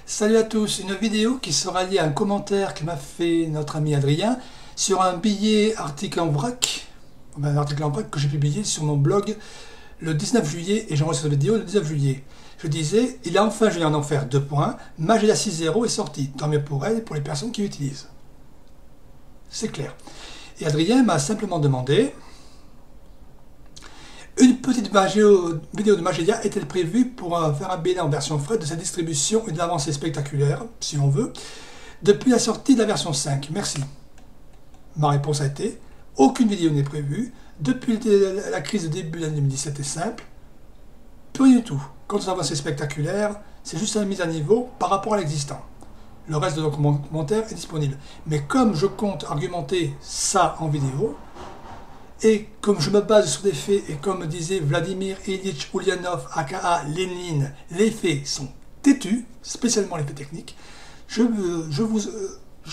Salut à tous, une vidéo qui sera liée à un commentaire que m'a fait notre ami Adrien sur un billet article en vrac, un article en vrac que j'ai publié sur mon blog le 19 juillet et j'enregistre cette vidéo le 19 juillet. Je disais, il a enfin joué en enfer 2 points, Mageia 6.0 est sorti, tant mieux pour elle et pour les personnes qui l'utilisent. C'est clair. Et Adrien m'a simplement demandé, une petite vidéo de Mageia est-elle prévue pour faire un bilan en version frais de sa distribution et de l'avancée spectaculaire, si on veut, depuis la sortie de la version 5? Merci. Ma réponse a été, aucune vidéo n'est prévue, depuis la crise de début de l'année 2017 est simple, plus rien du tout. Quant aux avancées spectaculaires, c'est juste une mise à niveau par rapport à l'existant. Le reste de nos commentaires est disponible. Mais comme je compte argumenter ça en vidéo, et comme je me base sur des faits, et comme disait Vladimir Ilyich Ulyanov, aka Lénine, les faits sont têtus, spécialement les faits techniques, je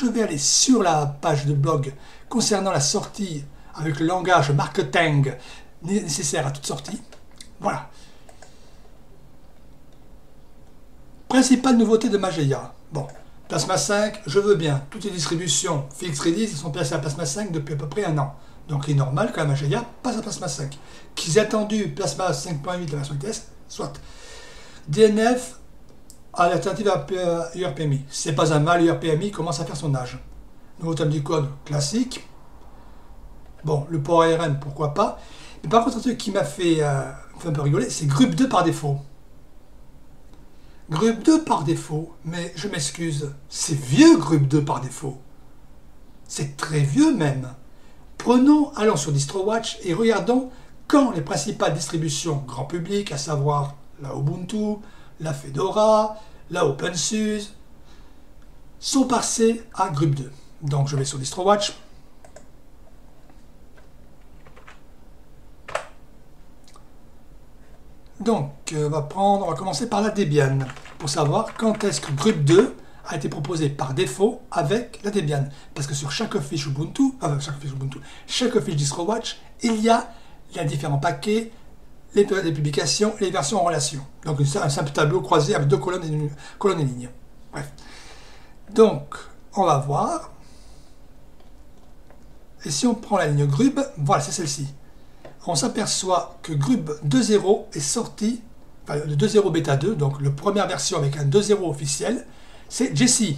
vais aller sur la page de blog concernant la sortie avec le langage marketing nécessaire à toute sortie. Voilà. Principale nouveauté de Mageia. Bon, Plasma 5, je veux bien. Toutes les distributions Fix Release sont placées à Plasma 5 depuis à peu près un an. Donc il est normal que la Mageia passe à Plasma 5. Qu'ils aient attendu Plasma 5.8 la version test, soit. DNF à l'alternative à URPMI. C'est pas un mal, URPMI commence à faire son âge. Nouveau thème du code classique. Bon, le port ARM, pourquoi pas. Mais par contre, un truc qui m'a fait un peu rigoler, c'est Grup 2 par défaut. Grup 2 par défaut, mais je m'excuse, c'est vieux Grup 2 par défaut. C'est très vieux même. Allons sur DistroWatch et regardons quand les principales distributions grand public, à savoir la Ubuntu, la Fedora, la OpenSUSE, sont passées à Grup 2. Donc je vais sur DistroWatch. Donc on va commencer par la Debian pour savoir quand est-ce que Grup 2 a été proposé par défaut avec la Debian. Parce que sur chaque fiche Ubuntu, chaque fiche DistroWatch, il y a les différents paquets, les publications et les versions en relation. Donc un simple tableau croisé avec deux colonnes et lignes. Bref. Donc, on va voir. Et si on prend la ligne Grub, voilà, c'est celle-ci. On s'aperçoit que Grub 2.0 est sorti, enfin le 2.0 bêta 2, donc la première version avec un 2.0 officiel, c'est Jessie.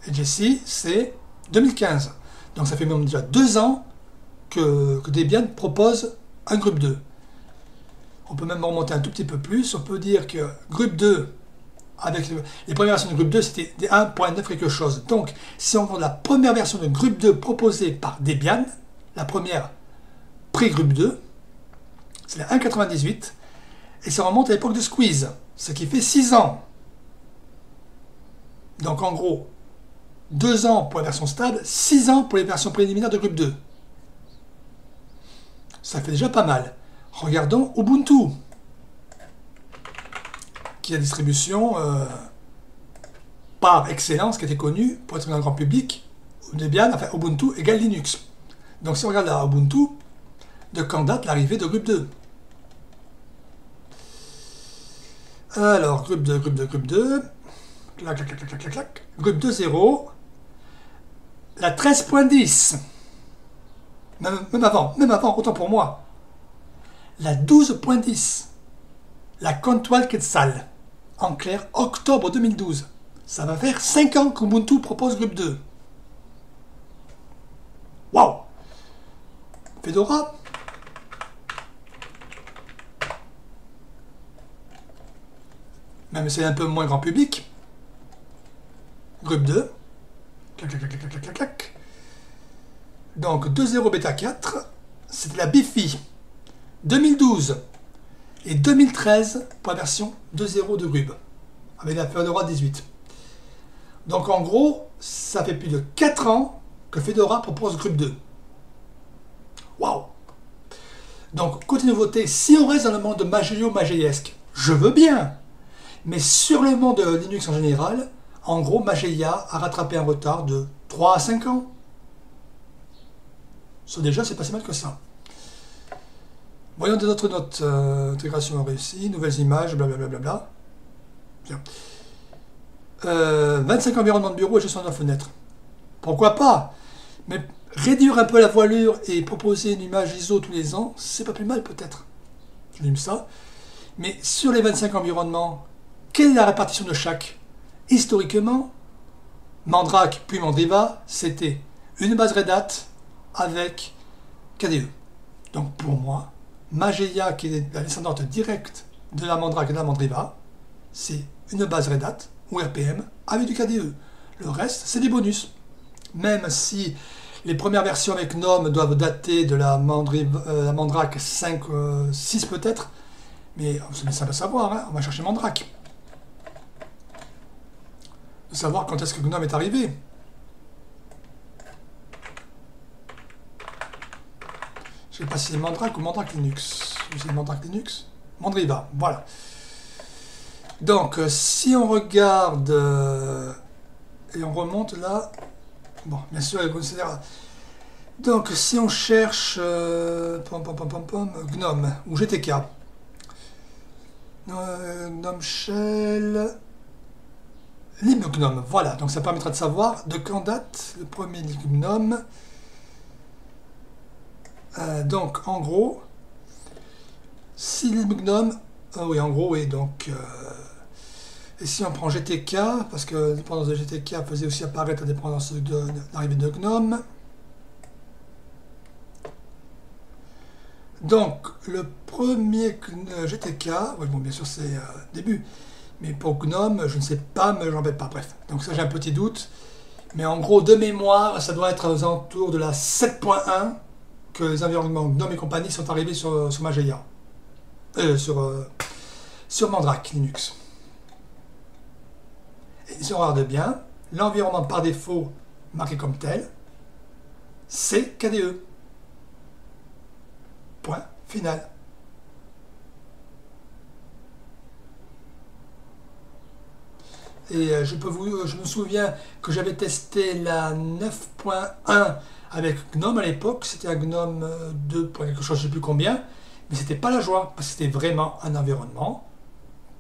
Et Jessie, c'est 2015. Donc ça fait même déjà 2 ans que Debian propose un Grup 2. On peut même remonter un tout petit peu plus. On peut dire que Grup 2, avec les premières versions de Grup 2, c'était des 1.9 quelque chose. Donc, si on regarde la première version de Grup 2 proposée par Debian, la première pré-Grup 2, c'est la 1.98, et ça remonte à l'époque de Squeeze, ce qui fait 6 ans. Donc en gros, 2 ans pour la version stable, 6 ans pour les versions préliminaires de Grup 2. Ça fait déjà pas mal. Regardons Ubuntu, qui est la distribution par excellence qui était connue pour être dans le grand public. Debian, enfin Ubuntu égale Linux. Donc si on regarde la Ubuntu, de quand date l'arrivée de Grup 2? Alors, Grup 2, Grup 2. Clac, clac, clac, clac, clac, clac. Grup 2.0. La 13.10. Même avant, autant pour moi. La 12.10. La Contoile Quetzal. En clair, octobre 2012. Ça va faire 5 ans qu'Ubuntu propose Grup 2. Waouh! Fedora. Même si c'est un peu moins grand public. Grup 2. Clac, clac, clac, clac, clac, clac, clac. Donc 2.0 bêta 4, c'était la Bifi 2012 et 2013 pour la version 2.0 de Grup, avec la Fedora 18. Donc en gros, ça fait plus de 4 ans que Fedora propose Grup 2. Waouh! Donc côté nouveauté, si on reste dans le monde de Mageia-esque, je veux bien. Mais sur le monde de Linux en général, en gros, Mageia a rattrapé un retard de 3 à 5 ans. Ça déjà, c'est pas si mal que ça. Voyons des autres notes. Intégration réussie, nouvelles images, blablabla. Bien. 25 environnements de bureau et gestion de la fenêtre. Pourquoi pas? Mais réduire un peu la voilure et proposer une image ISO tous les ans, c'est pas plus mal peut-être. Je dis ça. Mais sur les 25 environnements, quelle est la répartition de chaque? Historiquement, Mandrake puis Mandriva, c'était une base Red Hat avec KDE. Donc pour moi, Mageia, qui est la descendante directe de la Mandrake et de la Mandriva, c'est une base Red Hat ou RPM avec du KDE. Le reste, c'est des bonus. Même si les premières versions avec GNOME doivent dater de la Mandrake 5, 6 peut-être, mais c'est simple à savoir, hein, on va chercher Mandrake. De savoir quand est-ce que GNOME est arrivé. Je ne sais pas si c'est Mandrake ou Mandrake Linux. C'est Mandrake Linux. Mandriva, voilà. Donc, si on regarde et on remonte là, bon, bien sûr, elle considère. Donc, si on cherche GNOME ou GTK, GNOME Shell, libgnome, voilà. Donc, ça permettra de savoir de quand date le premier libgnome. Donc, en gros, si libgnome, oui, en gros, oui, donc. Et si on prend GTK, parce que la dépendance de GTK faisait aussi apparaître la dépendance de l'arrivée de GNOME. Donc, le premier GTK, oui, bon, bien sûr, c'est début, mais pour GNOME, je ne sais pas, mais je n'en vais pas, bref. Donc, ça, j'ai un petit doute. Mais en gros, de mémoire, ça doit être aux alentours de la 7.1 que les environnements GNOME et compagnie sont arrivés sur Mageia. Sur Mandrake Linux. Et si on regarde bien, l'environnement par défaut marqué comme tel, c'est KDE. Point final. Et je me souviens que j'avais testé la 9.1 avec GNOME à l'époque, c'était un GNOME 2, quelque chose, je ne sais plus combien, mais c'était pas la joie, parce que c'était vraiment un environnement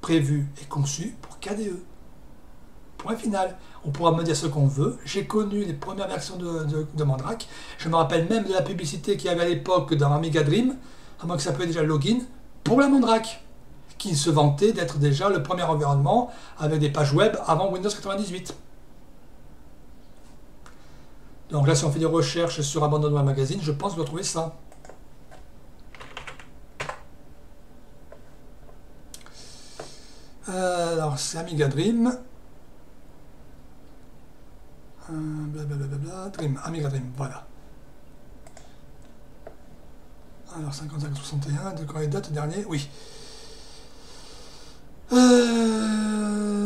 prévu et conçu pour KDE. Point final. On pourra me dire ce qu'on veut. J'ai connu les premières versions de Mandrake. Je me rappelle même de la publicité qu'il y avait à l'époque dans Amiga Dream, à moins que ça s'appelait déjà Login, pour la Mandrake, qui se vantait d'être déjà le premier environnement avec des pages web avant Windows 98. Donc là, si on fait des recherches sur Abandonnement Magazine, je pense qu'on doit trouver ça. Alors, c'est Amiga Dream. Blablabla, Dream, Amiga Dream, voilà. Alors 55-61, de quand les dates dernier, oui.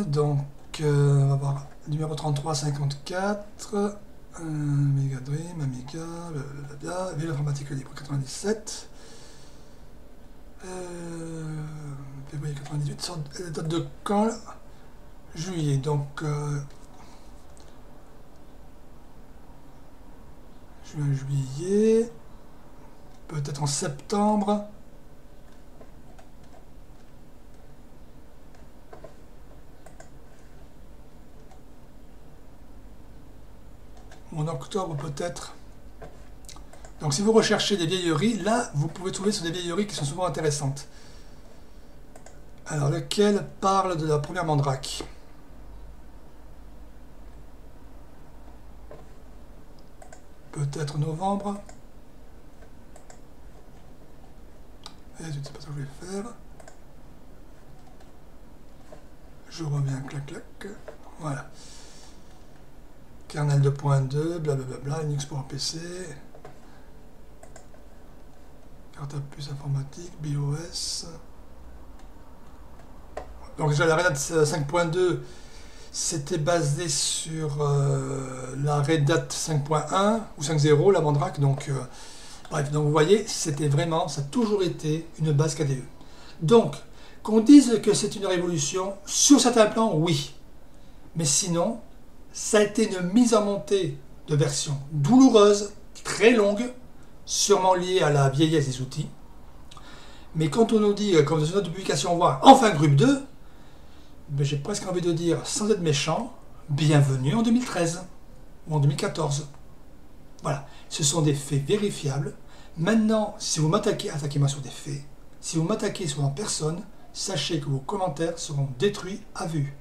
Donc, on va voir numéro 33-54, Amiga Dream, Amiga, blablabla, Ville informatique libre 97, février 98, la date de quand là? Juillet, donc juin, juillet, peut-être en septembre. Ou en octobre peut-être. Donc si vous recherchez des vieilleries, là vous pouvez trouver sur des vieilleries qui sont souvent intéressantes. Alors lequel parle de la première Mandrake? Peut-être novembre. Et c'est pas ça que je vais faire. Je reviens, clac clac. Voilà. Kernel 2.2, blablabla, Linux pour un PC. Carte à puce informatique, BIOS. Donc déjà la Red Hat 5.2, c'était basé sur la Red Hat 5.1 ou 5.0, la Mandrake. Donc, bref, donc vous voyez, c'était vraiment, ça a toujours été une base KDE. Donc, qu'on dise que c'est une révolution, sur certains plans, oui. Mais sinon, ça a été une mise en montée de version douloureuse, très longue, sûrement liée à la vieillesse des outils. Mais quand on nous dit, comme dans une note de publication, on voit enfin Grup 2, Mais j'ai presque envie de dire, sans être méchant, bienvenue en 2013 ou en 2014. Voilà, ce sont des faits vérifiables. Maintenant, si vous m'attaquez, attaquez-moi sur des faits. Si vous m'attaquez sur une personne, sachez que vos commentaires seront détruits à vue.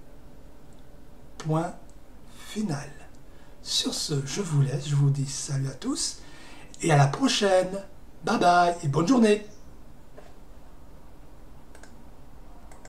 Point final. Sur ce, je vous laisse, je vous dis salut à tous et à la prochaine. Bye bye et bonne journée.